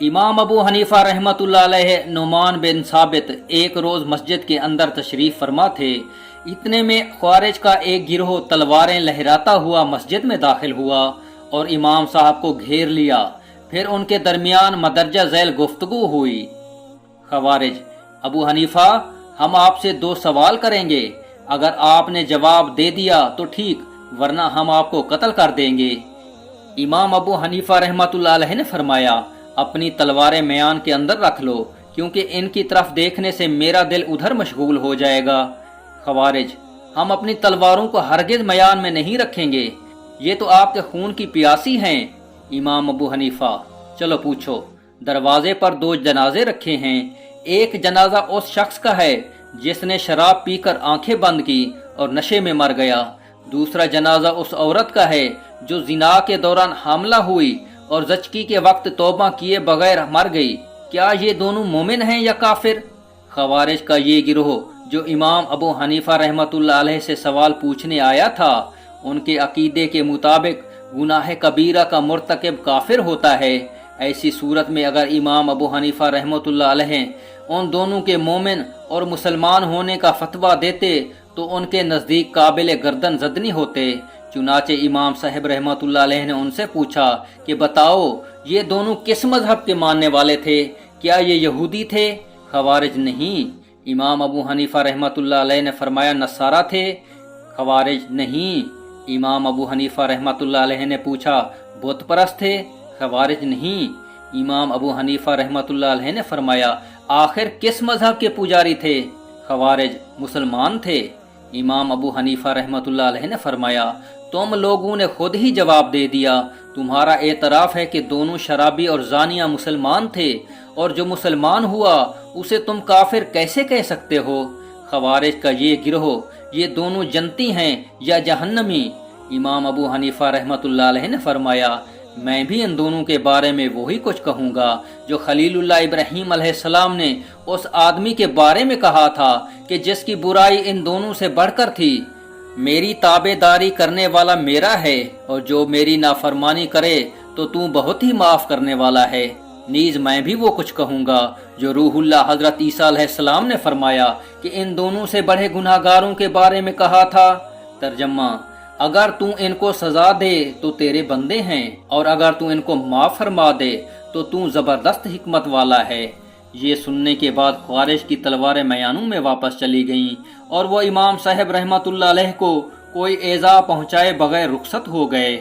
امام ابو حنیفہ رحمۃ اللہ علیہ نعمان بن ثابت ایک روز مسجد کے اندر تشریف فرما تھے۔ اتنے میں خوارج کا ایک گروہ تلواریں لہراتا ہوا مسجد میں داخل ہوا اور امام صاحب کو گھیر لیا۔ پھر ان کے درمیان مدرجہ ذیل گفتگو ہوئی۔ خوارج: ابو حنیفہ، ہم آپ سے 2 سوال کریں گے، اگر آپ نے جواب دے دیا تو ٹھیک، ورنہ ہم آپ کو قتل کر دیں گے۔ امام ابو حنیفہ رحمۃ اللہ علیہ نے فرمایا، اپنی تلواریں میان کے اندر رکھ لو، کیونکہ ان کی طرف دیکھنے سے میرا دل ادھر مشغول ہو جائے گا۔ خوارج: ہم اپنی تلواروں کو ہرگز میان میں نہیں رکھیں گے، یہ تو آپ کے خون کی پیاسی ہیں۔ امام ابو حنیفہ: چلو پوچھو۔ دروازے پر 2 جنازے رکھے ہیں، ایک جنازہ اس شخص کا ہے جس نے شراب پی کر آنکھیں بند کی اور نشے میں مر گیا، دوسرا جنازہ اس عورت کا ہے جو زنا کے دوران حاملہ ہوئی اور زچگی کے وقت توبہ کیے بغیر مر گئی، کیا یہ دونوں مومن ہیں یا کافر؟ خوارج کا یہ گروہ جو امام ابو حنیفہ رحمۃ اللہ علیہ سے سوال پوچھنے آیا تھا، ان کے عقیدے کے مطابق گناہ کبیرہ کا مرتکب کافر ہوتا ہے۔ ایسی صورت میں اگر امام ابو حنیفہ رحمۃ اللہ علیہ ان دونوں کے مومن اور مسلمان ہونے کا فتویٰ دیتے تو ان کے نزدیک قابل گردن زدنی ہوتے۔ چنانچہ امام صاحب رحمۃ اللہ علیہ نے ان سے پوچھا کہ بتاؤ، یہ دونوں کس مذہب کے ماننے والے تھے؟ کیا یہ یہودی تھے؟ خوارج: نہیں۔ امام ابو حنیفہ رحمۃ اللہ علیہ نے فرمایا، نصارہ تھے؟ خوارج: نہیں۔ امام ابو حنیفہ رحمۃ اللہ علیہ نے پوچھا، بت پرست تھے؟ خوارج: نہیں۔ امام ابو حنیفہ رحمۃ اللہ علیہ نے فرمایا، آخر کس مذہب کے پجاری تھے؟ خوارج: مسلمان تھے۔ امام ابو حنیفہ رحمۃ اللہ علیہ نے فرمایا، تم لوگوں نے خود ہی جواب دے دیا، تمہارا اعتراف ہے کہ دونوں شرابی اور زانیہ مسلمان تھے، اور جو مسلمان ہوا اسے تم کافر کیسے کہہ سکتے ہو؟ خوارج کا یہ گروہ، یہ دونوں جنتی ہیں یا جہنمی؟ امام ابو حنیفہ رحمۃ اللہ علیہ نے فرمایا، میں بھی ان دونوں کے بارے میں وہی کچھ کہوں گا جو خلیل اللہ ابراہیم علیہ السلام نے اس آدمی کے بارے میں کہا تھا کہ جس کی برائی ان دونوں سے بڑھ کر تھی۔ میری تابع داری کرنے والا میرا ہے، اور جو میری نافرمانی کرے تو تو بہت ہی معاف کرنے والا ہے۔ نیز میں بھی وہ کچھ کہوں گا جو روح اللہ حضرت عیسیٰ علیہ السلام نے فرمایا کہ ان دونوں سے بڑے گناہ گاروں کے بارے میں کہا تھا۔ ترجمہ: اگر تو ان کو سزا دے تو تیرے بندے ہیں، اور اگر تو ان کو معاف فرما دے تو زبردست حکمت والا ہے۔ یہ سننے کے بعد خوارج کی تلواریں میانوں میں واپس چلی گئیں اور وہ امام صاحب رحمۃ اللہ علیہ کو کوئی ایذا پہنچائے بغیر رخصت ہو گئے۔